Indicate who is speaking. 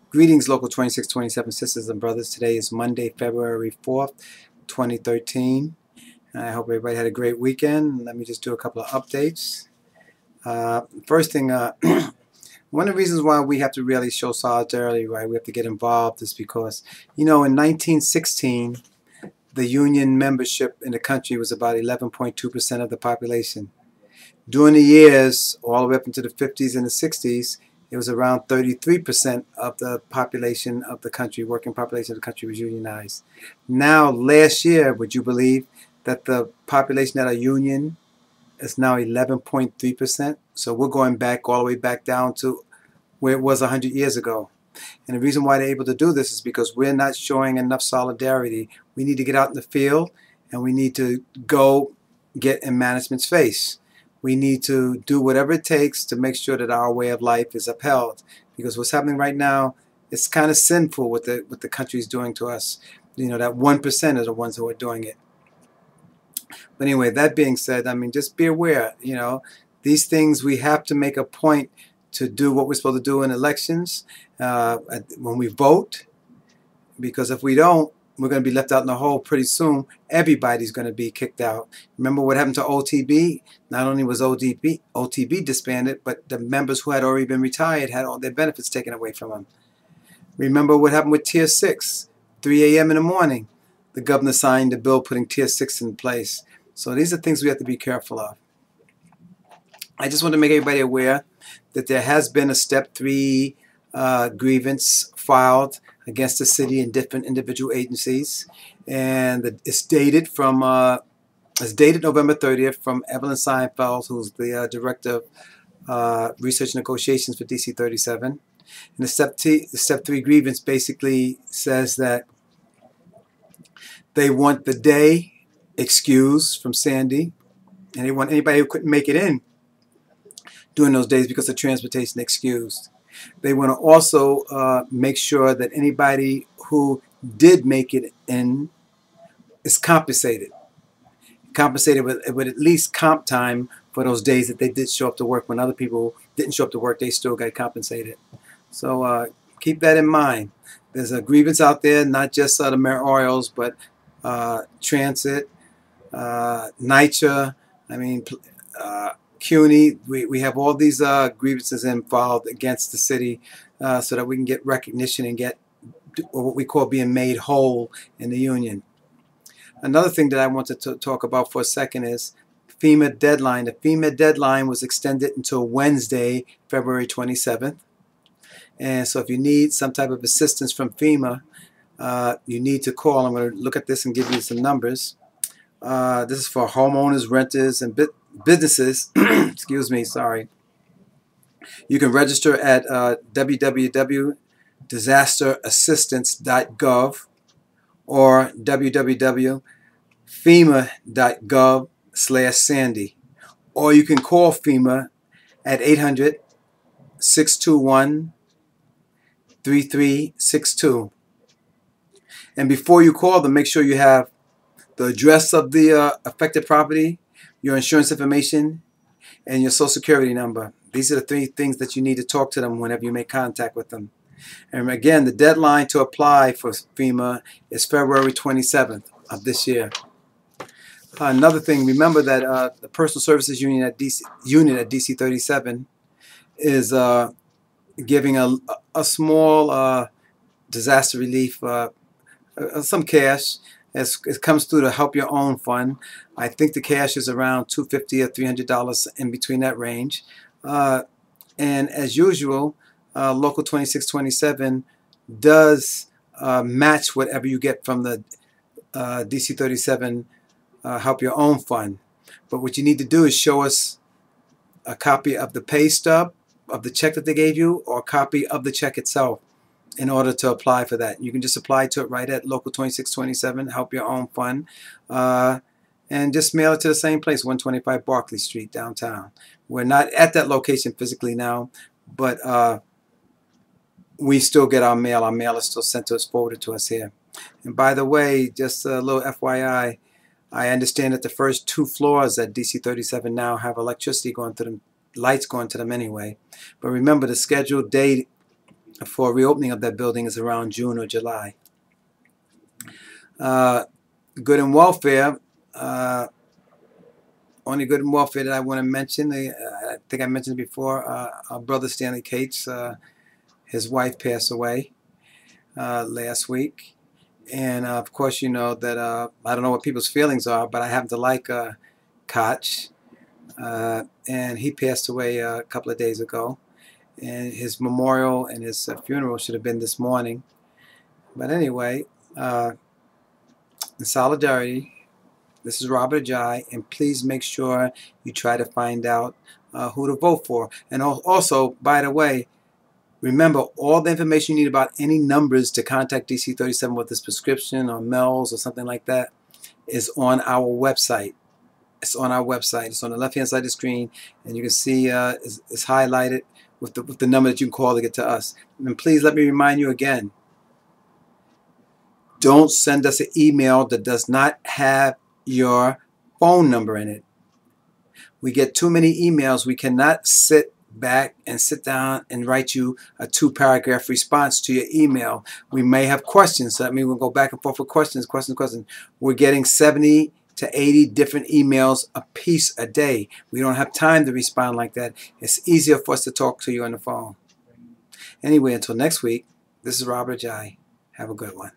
Speaker 1: Greetings, Local 2627 sisters and brothers. Today is Monday, February 4th, 2013. I hope everybody had a great weekend. Let me just do a couple of updates. First thing, one of the reasons why we have to really show solidarity, right, we have to get involved is because, in 1916, the union membership in the country was about 11.2% of the population. During the years, all the way up into the 50s and the 60s, it was around 33% of the population of the country, working population of the country, was unionized. Now, last year, would you believe that the population at a union is now 11.3%? So we're going back all the way back down to where it was 100 years ago. And the reason why they're able to do this is because we're not showing enough solidarity. We need to get out in the field, and we need to go get in management's face. We need to do whatever it takes to make sure that our way of life is upheld. Because what's happening right now, it's kind of sinful what the country is doing to us. That 1% are the ones who are doing it. But anyway, that being said, just be aware, these things, we have to make a point to do what we're supposed to do in elections when we vote. Because if we don't, we're going to be left out in the hole pretty soon. Everybody's going to be kicked out. Remember what happened to OTB? Not only was OTB disbanded, but the members who had already been retired had all their benefits taken away from them. Remember what happened with Tier 6? 3 a.m. in the morning, the governor signed the bill putting Tier 6 in place. So these are things we have to be careful of. I just want to make everybody aware that there has been a Step 3 grievance filed against the city and different individual agencies, and it's dated November 30th from Evelyn Seinfeld, who's the director of research negotiations for DC 37. And the Step 3 grievance basically says that they want the day excused from Sandy, and they want anybody who couldn't make it in during those days because of transportation excused. They want to also make sure that anybody who did make it in is compensated with at least comp time for those days that they did show up to work. When other people didn't show up to work, they still got compensated. So keep that in mind. There's a grievance out there, not just the Memorials, but Transit, NYCHA, CUNY. We have all these grievances involved against the city so that we can get recognition and get what we call being made whole in the union. Another thing that I wanted to talk about for a second is FEMA Deadline. The FEMA Deadline was extended until Wednesday, February 27th. And so if you need some type of assistance from FEMA, you need to call. I'm going to look at this and give you some numbers. This is for homeowners, renters, and businesses. Excuse me, sorry. You can register at www.disasterassistance.gov or www.fema.gov/Sandy. Or you can call FEMA at 800-621-3362. And before you call them, make sure you have the address of the affected property, your insurance information, and your social security number. These are the 3 things that you need to talk to them whenever you make contact with them. And again, the deadline to apply for FEMA is February 27th of this year. Another thing, remember that the Personal Services Union at DC 37 is giving a small disaster relief, some cash. It comes through the Help Your Own fund. I think the cash is around $250 or $300 in between that range. And as usual, Local 2627 does match whatever you get from the DC 37 Help Your Own fund. But what you need to do is show us a copy of the pay stub of the check that they gave you, or a copy of the check itself, in order to apply for that. You can just apply to it right at Local 2627, Help Your Own Fund, and just mail it to the same place, 125 Barclay Street, downtown. We're not at that location physically now, but we still get our mail. Our mail is still sent to us, forwarded to us here. And by the way, just a little FYI, I understand that the first 2 floors at DC 37 now have electricity going to them, lights going to them anyway. But remember, the scheduled date for reopening of that building is around June or July. Good and welfare. Only good and welfare that I want to mention. I think I mentioned it before. Our brother Stanley Cates, his wife passed away last week. And of course, you know that I don't know what people's feelings are, but I happen to like Koch. And he passed away a couple of days ago. And his memorial and his funeral should have been this morning. But anyway, in solidarity, this is Robert Ajay, and please make sure you try to find out who to vote for. And also, by the way, remember all the information you need about any numbers to contact DC37 with this prescription or Mel's or something like that is on our website. It's on our website. It's on the left-hand side of the screen, and you can see it's highlighted with the number that you can call to get to us. And please let me remind you again, don't send us an email that does not have your phone number in it. We get too many emails. We cannot sit back and sit down and write you a 2-paragraph response to your email. We may have questions, so that means we'll go back and forth with questions. We're getting 70 to 80 different emails a piece a day. We don't have time to respond like that. It's easier for us to talk to you on the phone. Anyway, until next week, this is Robert Ajay. Have a good one.